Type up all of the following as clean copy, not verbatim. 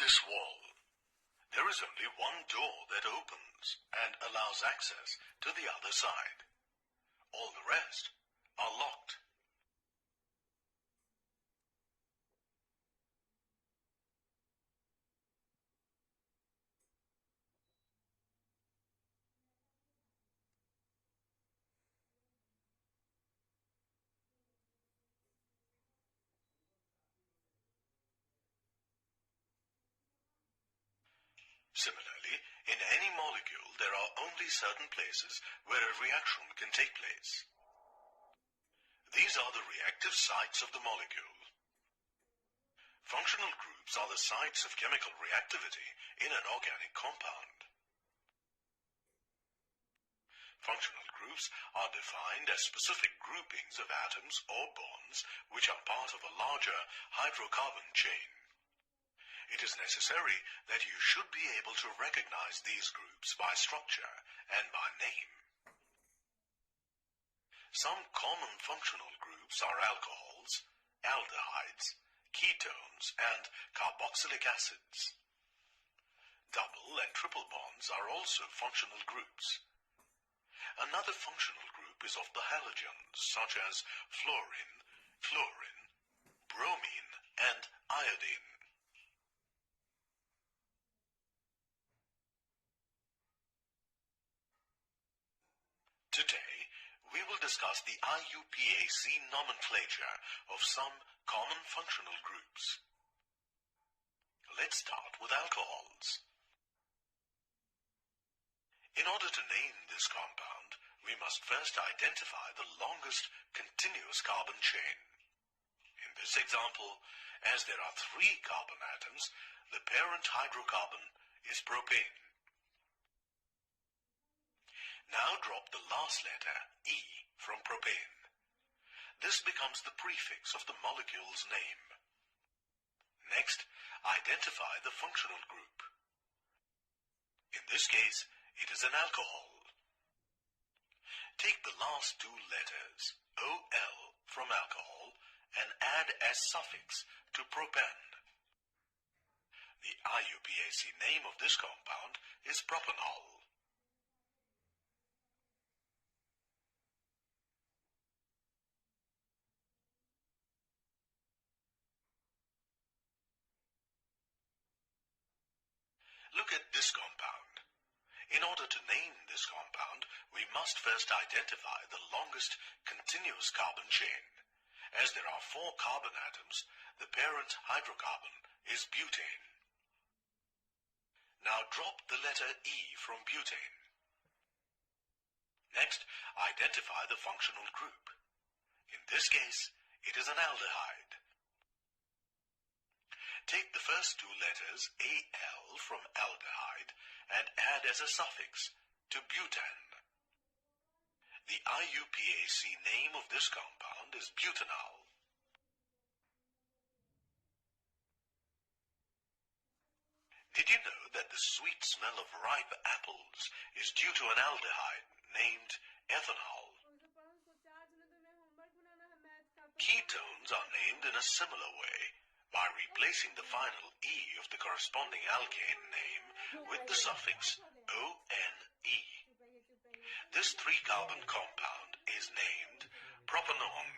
this wall, there is only one door that opens and allows access to the other side. All the rest are locked. Similarly, in any molecule, there are only certain places where a reaction can take place. These are the reactive sites of the molecule. Functional groups are the sites of chemical reactivity in an organic compound. Functional groups are defined as specific groupings of atoms or bonds which are part of a larger hydrocarbon chain. It is necessary that you should be able to recognize these groups by structure and by name. Some common functional groups are alcohols, aldehydes, ketones, and carboxylic acids. Double and triple bonds are also functional groups. Another functional group is of the halogens, such as fluorine, chlorine, bromine, and iodine. Today, we will discuss the IUPAC nomenclature of some common functional groups. Let's start with alcohols. In order to name this compound, we must first identify the longest continuous carbon chain. In this example, as there are 3 carbon atoms, the parent hydrocarbon is propane. Now drop the last letter, E, from propane. This becomes the prefix of the molecule's name. Next, identify the functional group. In this case, it is an alcohol. Take the last 2 letters, OL, from alcohol and add as suffix to propan. The IUPAC name of this compound is propanol. Look at this compound. In order to name this compound, we must first identify the longest continuous carbon chain. As there are 4 carbon atoms, the parent hydrocarbon is butane. Now drop the letter E from butane. Next, identify the functional group. In this case, it is an aldehyde. Take the first 2 letters, Al, from aldehyde and add as a suffix to butan. The IUPAC name of this compound is butanol. Did you know that the sweet smell of ripe apples is due to an aldehyde named ethanol? Ketones are named in a similar way, by replacing the final E of the corresponding alkane name with the suffix ONE. This 3-carbon compound is named propanone.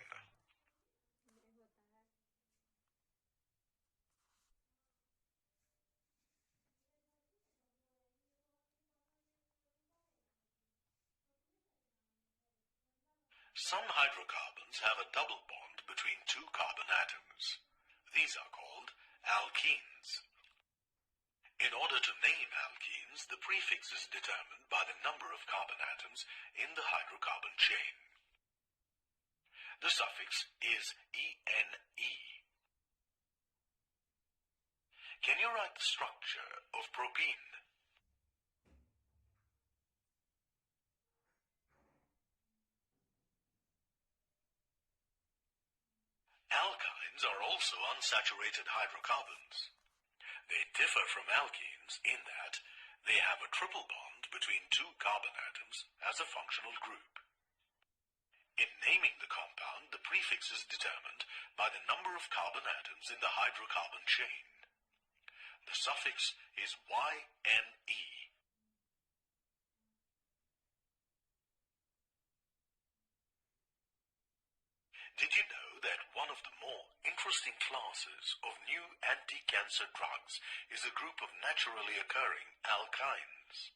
Some hydrocarbons have a double bond between 2 carbon atoms. These are called alkenes. In order to name alkenes, the prefix is determined by the number of carbon atoms in the hydrocarbon chain. The suffix is ENE. Can you write the structure of propene? Alkynes are also unsaturated hydrocarbons. They differ from alkenes in that they have a triple bond between 2 carbon atoms as a functional group. In naming the compound, the prefix is determined by the number of carbon atoms in the hydrocarbon chain. The suffix is YNE. Did you know that one of the more interesting classes of new anti-cancer drugs is a group of naturally occurring alkynes?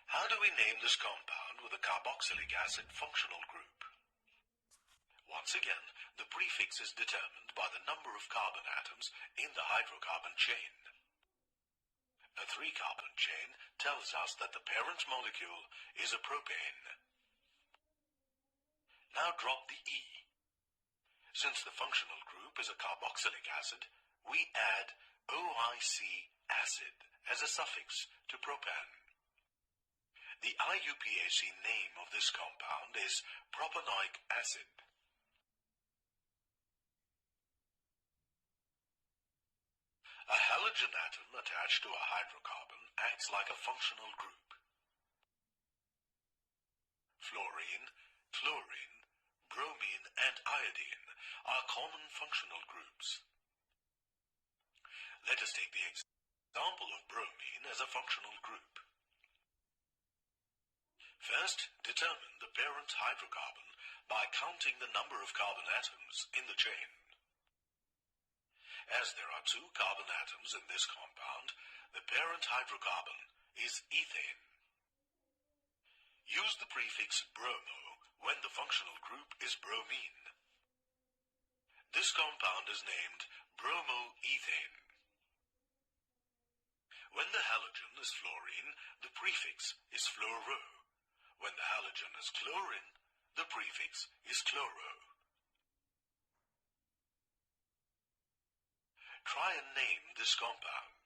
How do we name this compound with a carboxylic acid functional group? Once again, the prefix is determined by the number of carbon atoms in the hydrocarbon chain. A 3-carbon chain tells us that the parent molecule is a propane. Now drop the E. Since the functional group is a carboxylic acid, we add OIC acid as a suffix to propane. The IUPAC name of this compound is propanoic acid. A halogen atom attached to a hydrocarbon acts like a functional group. Fluorine, chlorine, bromine, and iodine are common functional groups. Let us take the example of bromine as a functional group. First, determine the parent hydrocarbon by counting the number of carbon atoms in the chain. As there are 2 carbon atoms in this compound, the parent hydrocarbon is ethane. Use the prefix bromo when the functional group is bromine. This compound is named bromoethane. When the halogen is fluorine, the prefix is fluoro. When the halogen is chlorine, the prefix is chloro. Try and name this compound.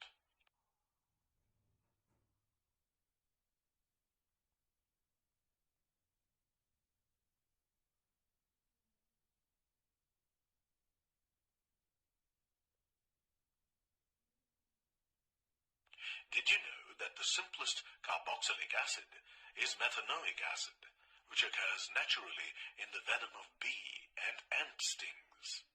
Did you know that the simplest carboxylic acid is methanoic acid, which occurs naturally in the venom of bee and ant stings?